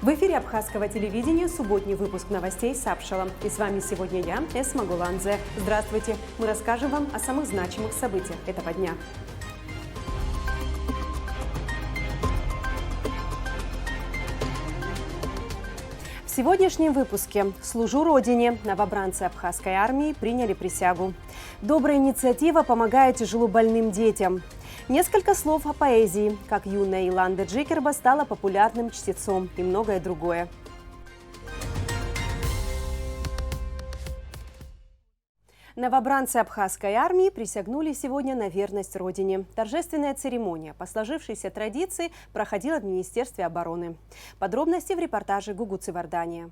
В эфире Абхазского телевидения субботний выпуск новостей с Апшалом. И с вами сегодня я, Эсма Гуланзе. Здравствуйте! Мы расскажем вам о самых значимых событиях этого дня. В сегодняшнем выпуске «Служу Родине». Новобранцы Абхазской армии приняли присягу. Добрая инициатива помогает тяжелобольным детям. Несколько слов о поэзии, как юная Иланда Джикерба стала популярным чтецом и многое другое. Новобранцы Абхазской армии присягнули сегодня на верность Родине. Торжественная церемония по сложившейся традиции проходила в Министерстве обороны. Подробности в репортаже Гугуцы Вардания.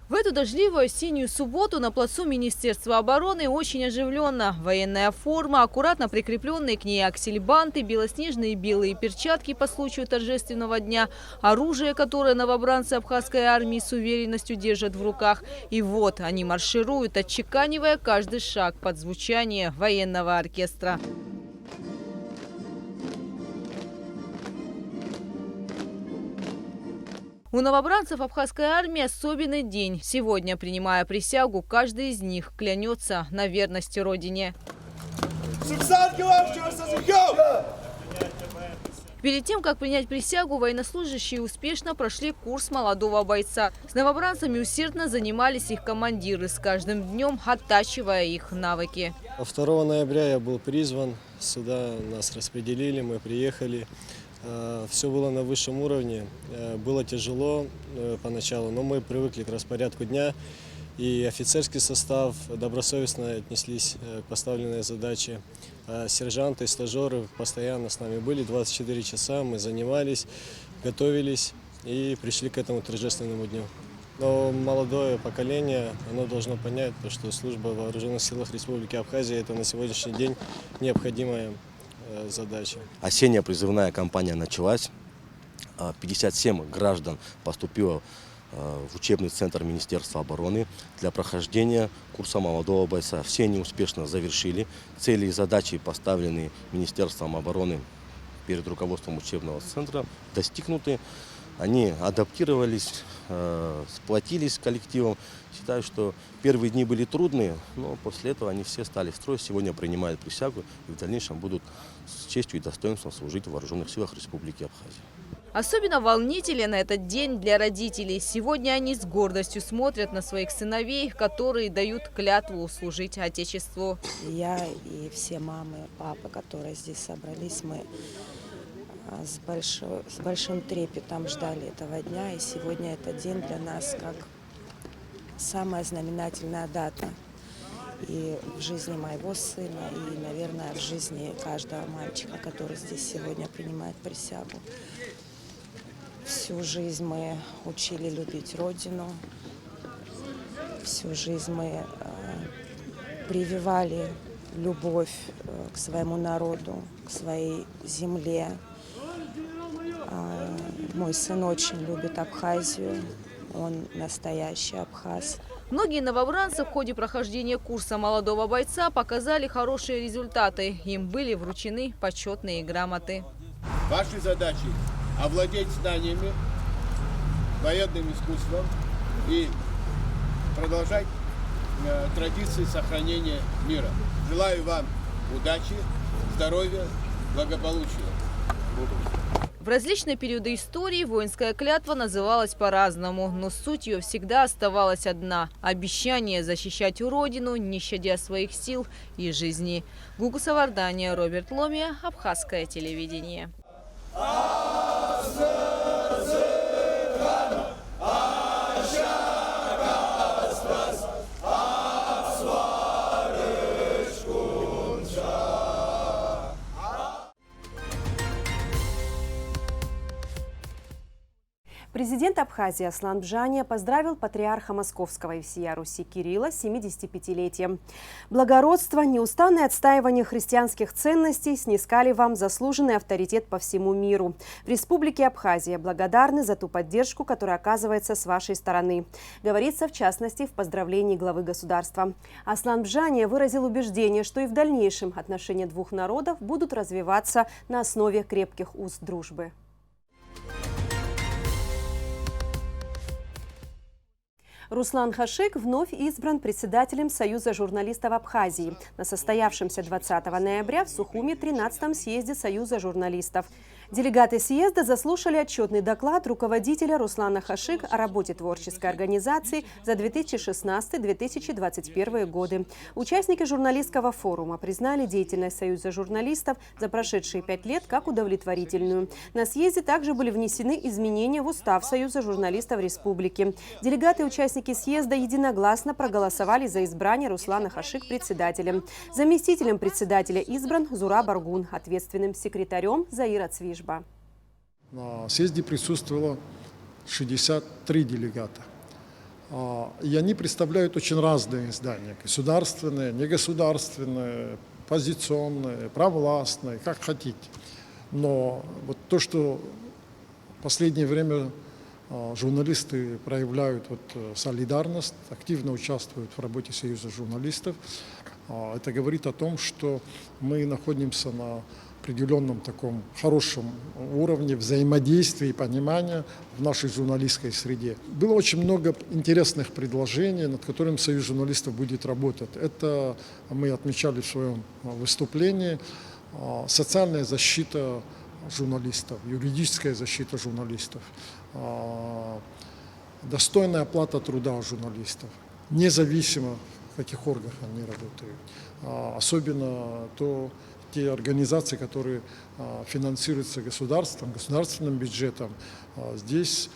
В эту дождливую осеннюю субботу на плацу Министерства обороны очень оживленно. Военная форма, аккуратно прикрепленные к ней аксельбанты, белоснежные белые перчатки по случаю торжественного дня, оружие, которое новобранцы Абхазской армии с уверенностью держат в руках. И вот они маршируют, отчеканивая каждый шаг под звучание военного оркестра. У новобранцев Абхазской армии особенный день. Сегодня, принимая присягу, каждый из них клянется на верности Родине. Перед тем, как принять присягу, военнослужащие успешно прошли курс молодого бойца. С новобранцами усердно занимались их командиры, с каждым днем оттачивая их навыки. 2 ноября я был призван, сюда нас распределили, мы приехали. Все было на высшем уровне, было тяжело поначалу, но мы привыкли к распорядку дня. И офицерский состав добросовестно отнеслись к поставленной задаче. Сержанты, стажеры постоянно с нами были, 24 часа мы занимались, готовились и пришли к этому торжественному дню. Но молодое поколение, оно должно понять, что служба в Вооруженных силах Республики Абхазия – это на сегодняшний день необходимая задача. Осенняя призывная кампания началась. 57 граждан поступило в учебный центр Министерства обороны для прохождения курса молодого бойца. Все они успешно завершили. Цели и задачи, поставленные Министерством обороны перед руководством учебного центра, достигнуты. Они адаптировались, сплотились с коллективом. Считаю, что первые дни были трудные, но после этого они все стали в строй. Сегодня принимают присягу и в дальнейшем будут с честью и достоинством служить в Вооруженных силах Республики Абхазия. Особенно волнителен этот день для родителей. Сегодня они с гордостью смотрят на своих сыновей, которые дают клятву служить Отечеству. Я и все мамы, папы, которые здесь собрались, мы с большим трепетом ждали этого дня. И сегодня этот день для нас как самая знаменательная дата. И в жизни моего сына, и, наверное, в жизни каждого мальчика, который здесь сегодня принимает присягу. Всю жизнь мы учили любить Родину, всю жизнь мы прививали любовь к своему народу, к своей земле. Мой сын очень любит Абхазию, он настоящий абхаз. Многие новобранцы в ходе прохождения курса молодого бойца показали хорошие результаты. Им были вручены почетные грамоты. Вашей задачей овладеть знаниями, военным искусством и продолжать традиции сохранения мира. Желаю вам удачи, здоровья, благополучия. В различные периоды истории воинская клятва называлась по-разному, но суть ее всегда оставалась одна – обещание защищать Родину, не щадя своих сил и жизни. Гугуца Вардания, Роберт Ломия, Абхазское телевидение. Президент Абхазии Аслан Бжания поздравил патриарха Московского и всея Руси Кирилла с 75-летием. Благородство, неустанное отстаивание христианских ценностей снискали вам заслуженный авторитет по всему миру. В Республике Абхазия благодарны за ту поддержку, которая оказывается с вашей стороны. Говорится в частности в поздравлении главы государства. Аслан Бжания выразил убеждение, что и в дальнейшем отношения двух народов будут развиваться на основе крепких уз дружбы. Руслан Хашик вновь избран председателем Союза журналистов Абхазии на состоявшемся 20 ноября в Сухуми 13-м съезде Союза журналистов. Делегаты съезда заслушали отчетный доклад руководителя Руслана Хашик о работе творческой организации за 2016-2021 годы. Участники журналистского форума признали деятельность Союза журналистов за прошедшие 5 лет как удовлетворительную. На съезде также были внесены изменения в устав Союза журналистов Республики. Делегаты и участники съезда единогласно проголосовали за избрание Руслана Хашик председателем. Заместителем председателя избран Зураб Аргун, ответственным секретарем Заира Цвижба. На съезде присутствовало 63 делегата. И они представляют очень разные издания. Государственные, негосударственные, позиционные, провластные, как хотите. Но вот то, что в последнее время журналисты проявляют солидарность, активно участвуют в работе Союза журналистов, это говорит о том, что мы находимся на определенном таком хорошем уровне взаимодействия и понимания в нашей журналистской среде. Было очень много интересных предложений, над которыми Союз журналистов будет работать. Это мы отмечали в своем выступлении. Социальная защита журналистов, юридическая защита журналистов, достойная оплата труда журналистов, независимо в каких органах они работают. Особенно те организации, которые финансируются государственным бюджетом, здесь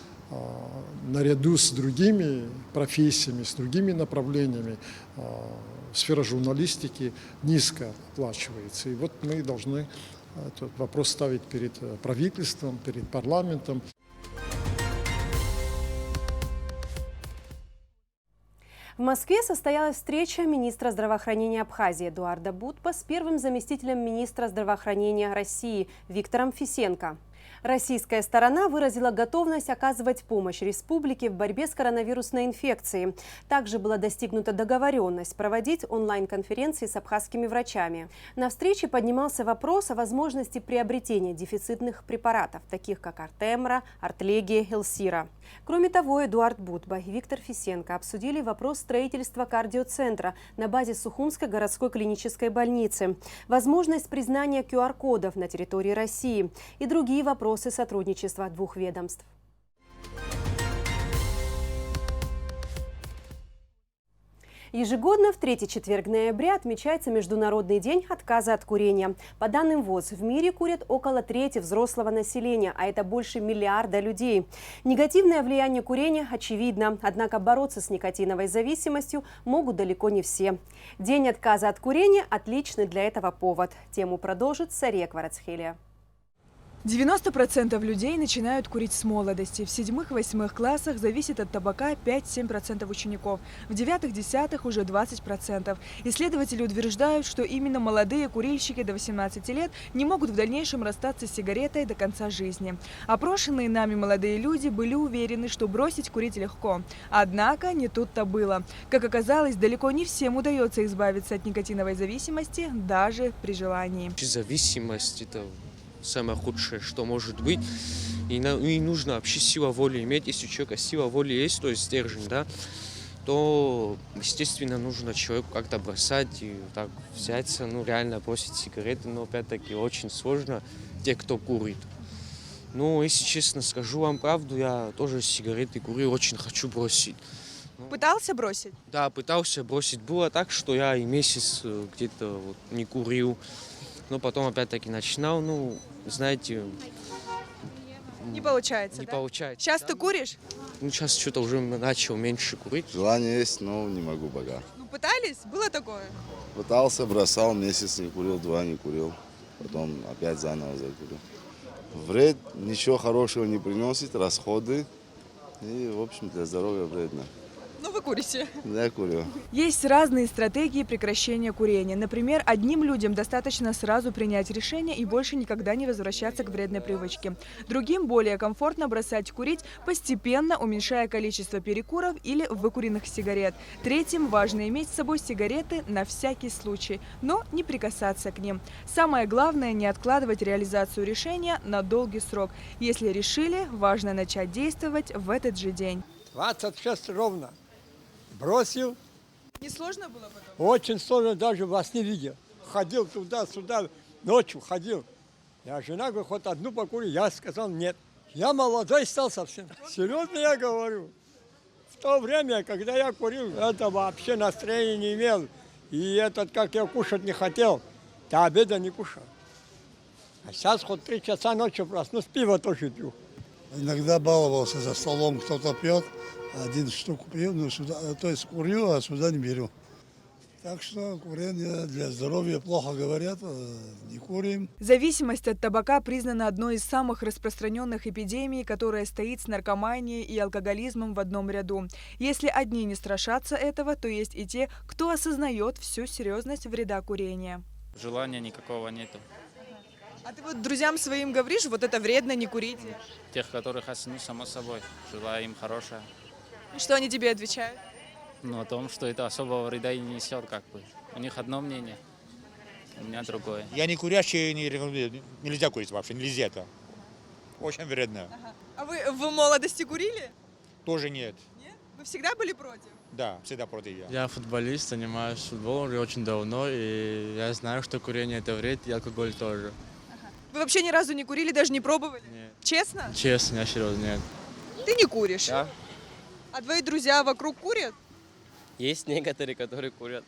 наряду с другими профессиями, с другими направлениями сфера журналистики низко оплачивается. И вот мы должны этот вопрос ставить перед правительством, перед парламентом. В Москве состоялась встреча министра здравоохранения Абхазии Эдуарда Бутпа с первым заместителем министра здравоохранения России Виктором Фисенко. Российская сторона выразила готовность оказывать помощь республике в борьбе с коронавирусной инфекцией. Также была достигнута договоренность проводить онлайн-конференции с абхазскими врачами. На встрече поднимался вопрос о возможности приобретения дефицитных препаратов, таких как Артемра, Артлегия, Элсира. Кроме того, Эдуард Бутпа и Виктор Фисенко обсудили вопрос строительства кардиоцентра на базе Сухумской городской клинической больницы, возможность признания QR-кодов на территории России и другие вопросы сотрудничества двух ведомств. Ежегодно в третий четверг ноября отмечается Международный день отказа от курения. По данным ВОЗ, в мире курят около трети взрослого населения, а это больше миллиарда людей. Негативное влияние курения очевидно, однако бороться с никотиновой зависимостью могут далеко не все. День отказа от курения – отличный для этого повод. Тему продолжит Сария Кварацхелия. 90% людей начинают курить с молодости. В 7-8 классах зависит от табака 5-7% учеников. В 9-10 уже 20%. Исследователи утверждают, что именно молодые курильщики до 18 лет не могут в дальнейшем расстаться с сигаретой до конца жизни. Опрошенные нами молодые люди были уверены, что бросить курить легко. Однако не тут-то было. Как оказалось, далеко не всем удается избавиться от никотиновой зависимости, даже при желании. Зависимость – это самое худшее, что может быть. И нужно вообще сила воли иметь. Если у человека сила воли есть, то есть стержень, да, то, естественно, нужно человеку как-то бросать и так взяться, реально бросить сигареты. Но, опять-таки, очень сложно те, кто курит. Ну, если честно скажу вам правду, я тоже сигареты курю, очень хочу бросить. Пытался бросить? Да, пытался бросить. Было так, что я и месяц где-то не курил. Но потом опять-таки начинал, знаете... Не получается, Не да? получается. Сейчас ты куришь? Сейчас что-то уже начал меньше курить. Желание есть, но не могу пока. Пытались? Было такое? Пытался, бросал, месяц не курил, 2 не курил. Потом опять заново закурил. Вред ничего хорошего не приносит, расходы. И, в общем, для здоровья вредно. Ну, вы курите. Да, я курю. Есть разные стратегии прекращения курения. Например, одним людям достаточно сразу принять решение и больше никогда не возвращаться к вредной привычке. Другим более комфортно бросать курить, постепенно уменьшая количество перекуров или выкуренных сигарет. Третьим важно иметь с собой сигареты на всякий случай, но не прикасаться к ним. Самое главное – не откладывать реализацию решения на долгий срок. Если решили, важно начать действовать в этот же день. 26 ровно. бросил. Не сложно было потом? Очень сложно, даже вас не видел. Ходил туда-сюда, ночью ходил. Я жена говорит, хоть одну покурю. Я сказал нет. Я молодой стал совсем. Серьезно я говорю. В то время, когда я курил, это вообще настроения не имел. И этот, как я кушать не хотел, до обеда не кушал. А сейчас хоть 3 часа ночи проснусь, пиво тоже пью. Иногда баловался, за столом кто-то пьет, 1 штуку пью, но сюда, то есть курю, а сюда не беру. Так что курение для здоровья плохо говорят, не курим. Зависимость от табака признана одной из самых распространенных эпидемий, которая стоит с наркоманией и алкоголизмом в одном ряду. Если одни не страшатся этого, то есть и те, кто осознает всю серьезность вреда курения. Желания никакого нету. А ты вот друзьям своим говоришь, вот это вредно, не курите? Тех, которых оценю, само собой. Желаю им хорошее. И что они тебе отвечают? Но о том, что это особого вреда и не несет, как бы. У них одно мнение, у меня другое. Я не курящий, не рекомендую. Нельзя курить вообще, нельзя это. Очень вредно. А вы в молодости курили? Тоже нет. Нет? Вы всегда были против? Да, всегда против я. Я футболист, занимаюсь футболом уже очень давно, и я знаю, что курение это вред, и алкоголь тоже. Вы вообще ни разу не курили, даже не пробовали? Нет. Честно? Честно, я серьезно, нет. Ты не куришь? Да. А твои друзья вокруг курят? Есть некоторые, которые курят.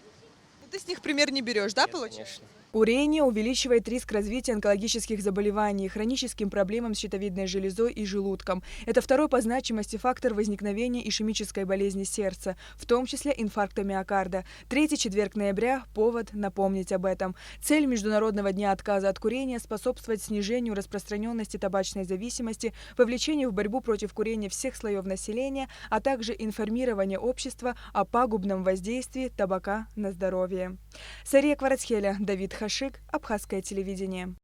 Ну, ты с них пример не берешь, да, Нет, получается? конечно. Курение увеличивает риск развития онкологических заболеваний, хроническим проблемам с щитовидной железой и желудком. Это второй по значимости фактор возникновения ишемической болезни сердца, в том числе инфаркта миокарда. 3-й четверг ноября – повод напомнить об этом. Цель Международного дня отказа от курения – способствовать снижению распространенности табачной зависимости, вовлечению в борьбу против курения всех слоев населения, а также информирование общества о пагубном воздействии табака на здоровье. Сария Кварацхеля, Давид Хашик, Абхазское телевидение.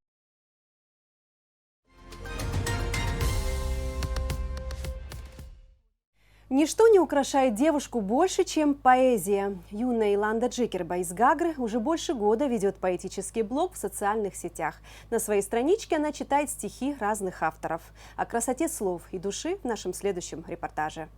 Ничто не украшает девушку больше, чем поэзия. Юная Иланда Джикерба из Гагры уже больше года ведет поэтический блог в социальных сетях. На своей страничке она читает стихи разных авторов. О красоте слов и души в нашем следующем репортаже.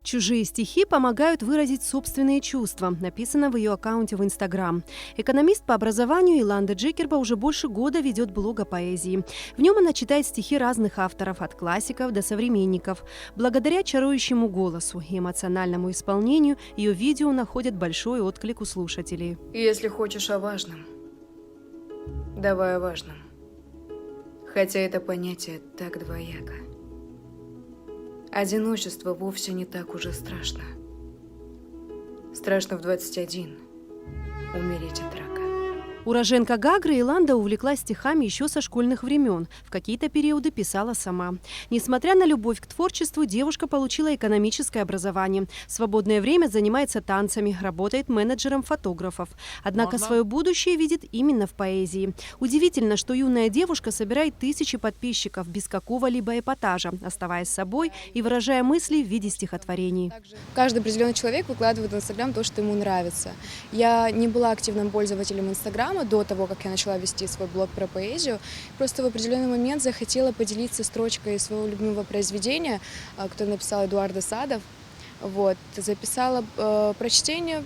Чужие стихи помогают выразить собственные чувства, написано в ее аккаунте в Инстаграм. Экономист по образованию Иланда Джикерба уже больше года ведет блог о поэзии. В нем она читает стихи разных авторов, от классиков до современников. Благодаря чарующему голосу и эмоциональному исполнению ее видео находят большой отклик у слушателей. Если хочешь о важном, давай о важном. Хотя это понятие так двояко. Одиночество вовсе не так уже страшно. Страшно в 21 умереть от рака. Уроженка Гагры Иланда увлеклась стихами еще со школьных времен. В какие-то периоды писала сама. Несмотря на любовь к творчеству, девушка получила экономическое образование. В свободное время занимается танцами, работает менеджером фотографов. Однако свое будущее видит именно в поэзии. Удивительно, что юная девушка собирает тысячи подписчиков без какого-либо эпатажа, оставаясь собой и выражая мысли в виде стихотворений. Каждый определенный человек выкладывает в Инстаграм то, что ему нравится. Я не была активным пользователем Инстаграма до того, как я начала вести свой блог про поэзию. Просто в определенный момент захотела поделиться строчкой своего любимого произведения, которое написал Эдуард Асадов. Вот. Записала прочтение,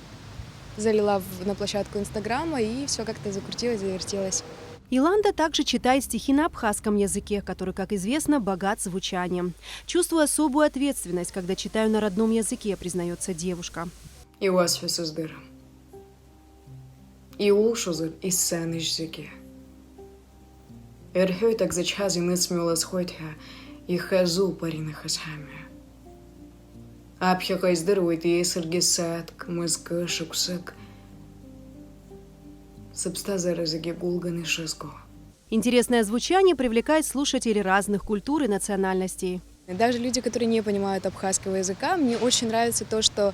залила на площадку Инстаграма, и все как-то закрутилось, завертелось. Иланда также читает стихи на абхазском языке, который, как известно, богат звучанием. Чувствую особую ответственность, когда читаю на родном языке, признается девушка. И у вас все сыздыр. И улшузыр из сцены зеке. Эрхёй так зачхази нысмёла схойтха и хазу парина хасхаме. Апхя издырует и сыргисатк мызгы шуксык. Сабстазары заге гулганы шизго. Интересное звучание привлекает слушателей разных культур и национальностей. Даже люди, которые не понимают абхазского языка, мне очень нравится то, что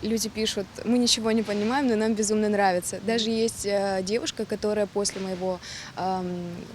люди пишут: мы ничего не понимаем, но нам безумно нравится. Даже есть девушка, которая после моего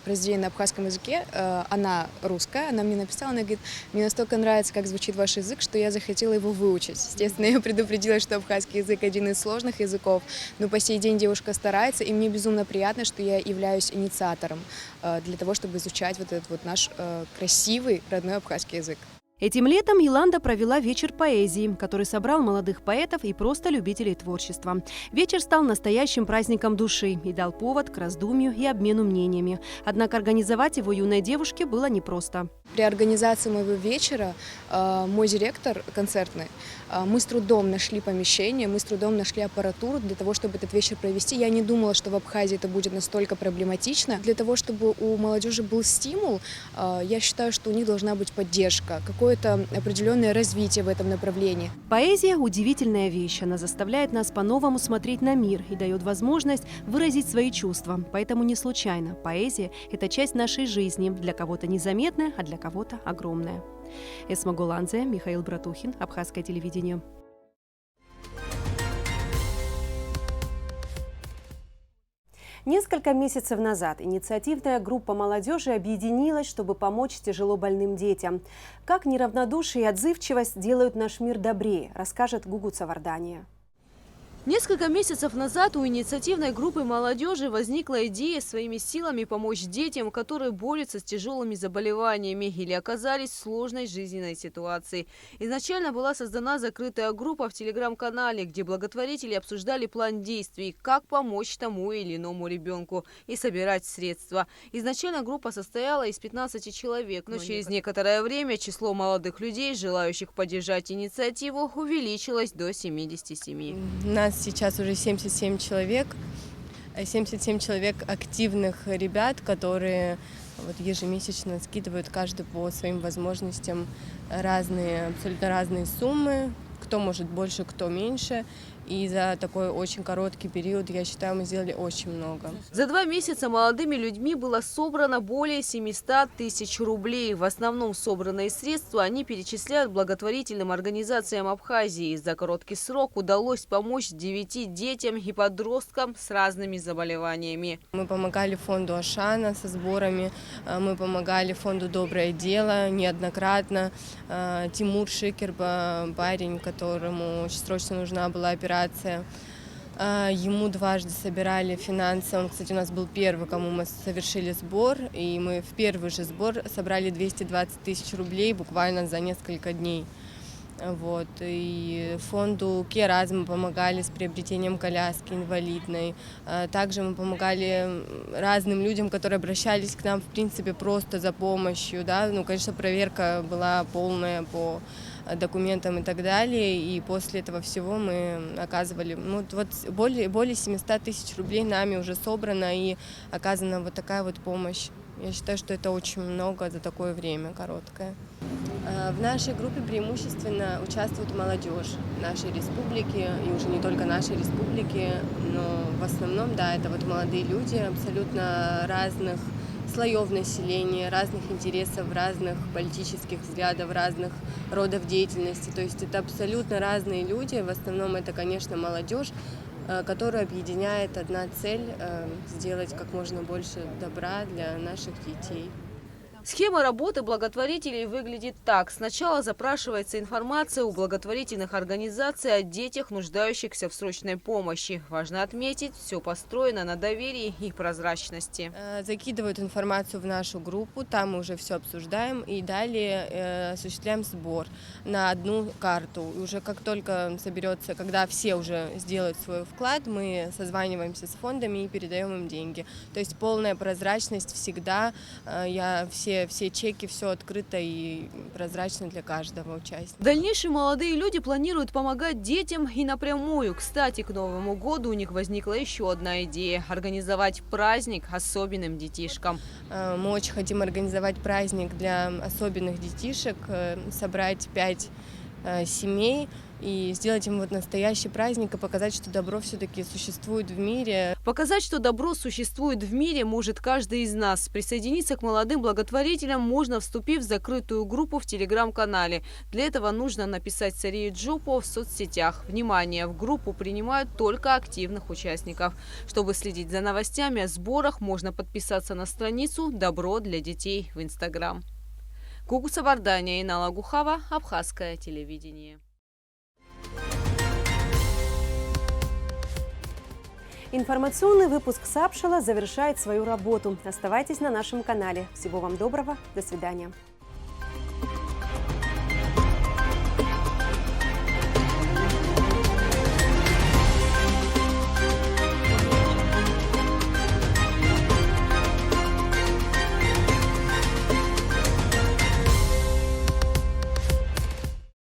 произведения на абхазском языке, она русская, она мне написала, она говорит: мне настолько нравится, как звучит ваш язык, что я захотела его выучить. Естественно, я предупредила, что абхазский язык один из сложных языков, но по сей день девушка старается, и мне безумно приятно, что я являюсь инициатором для того, чтобы изучать вот этот вот наш красивый родной абхазский язык. Этим летом Еланда провела вечер поэзии, который собрал молодых поэтов и просто любителей творчества. Вечер стал настоящим праздником души и дал повод к раздумью и обмену мнениями. Однако организовать его юной девушке было непросто. При организации моего вечера мой директор концертный, мы с трудом нашли помещение, мы с трудом нашли аппаратуру для того, чтобы этот вечер провести. Я не думала, что в Абхазии это будет настолько проблематично. Для того, чтобы у молодежи был стимул, я считаю, что у них должна быть поддержка, какое-то определенное развитие в этом направлении. Поэзия – удивительная вещь. Она заставляет нас по-новому смотреть на мир и дает возможность выразить свои чувства. Поэтому не случайно поэзия – это часть нашей жизни, для кого-то незаметная, а для кого-то огромная. Эсма Голанзе, Михаил Братухин, Абхазское телевидение. Несколько месяцев назад инициативная группа молодежи объединилась, чтобы помочь тяжело больным детям. Как неравнодушие и отзывчивость делают наш мир добрее, расскажет Гугу Цавардания. Несколько месяцев назад у инициативной группы молодежи возникла идея своими силами помочь детям, которые борются с тяжелыми заболеваниями или оказались в сложной жизненной ситуации. Изначально была создана закрытая группа в телеграм-канале, где благотворители обсуждали план действий, как помочь тому или иному ребенку и собирать средства. Изначально группа состояла из 15 человек, но через некоторое время число молодых людей, желающих поддержать инициативу, увеличилось до 77. Нас сейчас уже 77 человек активных ребят, которые ежемесячно скидывают каждый по своим возможностям абсолютно разные суммы, кто может больше, кто меньше. И за такой очень короткий период, я считаю, мы сделали очень много. За 2 месяца молодыми людьми было собрано более 700 тысяч рублей. В основном собранные средства они перечисляют благотворительным организациям Абхазии. За короткий срок удалось помочь 9 детям и подросткам с разными заболеваниями. Мы помогали фонду Ашана со сборами, мы помогали фонду «Доброе дело» неоднократно. Тимур Шикер, парень, которому очень срочно нужна была операция, ему дважды собирали финансы. Он, кстати, у нас был первый, кому мы совершили сбор, и мы в первый же сбор собрали 220 тысяч рублей буквально за несколько дней. И фонду Кераз мы помогали с приобретением коляски инвалидной. Также мы помогали разным людям, которые обращались к нам, в принципе, просто за помощью. Конечно, проверка была полная по документам и так далее. И после этого всего мы оказывали... более 700 тысяч рублей нами уже собрано и оказана вот такая вот помощь. Я считаю, что это очень много за такое время короткое. В нашей группе преимущественно участвует молодежь нашей республики, и уже не только нашей республики, но в основном, это молодые люди абсолютно разных слоев населения, разных интересов, разных политических взглядов, разных родов деятельности. То есть это абсолютно разные люди, в основном это, конечно, молодежь, которую объединяет одна цель – сделать как можно больше добра для наших детей. Схема работы благотворителей выглядит так. Сначала запрашивается информация у благотворительных организаций о детях, нуждающихся в срочной помощи. Важно отметить, все построено на доверии и прозрачности. Закидывают информацию в нашу группу, там мы уже все обсуждаем и далее осуществляем сбор на одну карту. И уже как только соберется, когда все уже сделают свой вклад, мы созваниваемся с фондами и передаем им деньги. То есть полная прозрачность всегда, все чеки, все открыто и прозрачно для каждого участника. В дальнейшем молодые люди планируют помогать детям и напрямую. Кстати, к Новому году у них возникла еще одна идея – организовать праздник особенным детишкам. Мы очень хотим организовать праздник для особенных детишек, собрать 5 семей и сделать им настоящий праздник и показать, что добро все-таки существует в мире. Показать, что добро существует в мире, может каждый из нас. Присоединиться к молодым благотворителям можно, вступив в закрытую группу в телеграм-канале. Для этого нужно написать Сарию Джупо в соцсетях. Внимание! В группу принимают только активных участников. Чтобы следить за новостями о сборах, можно подписаться на страницу «Добро для детей» в Инстаграм. Гугу Цавардания, Инала Гухава, Абхазское телевидение. Информационный выпуск Сапшала завершает свою работу. Оставайтесь на нашем канале. Всего вам доброго. До свидания.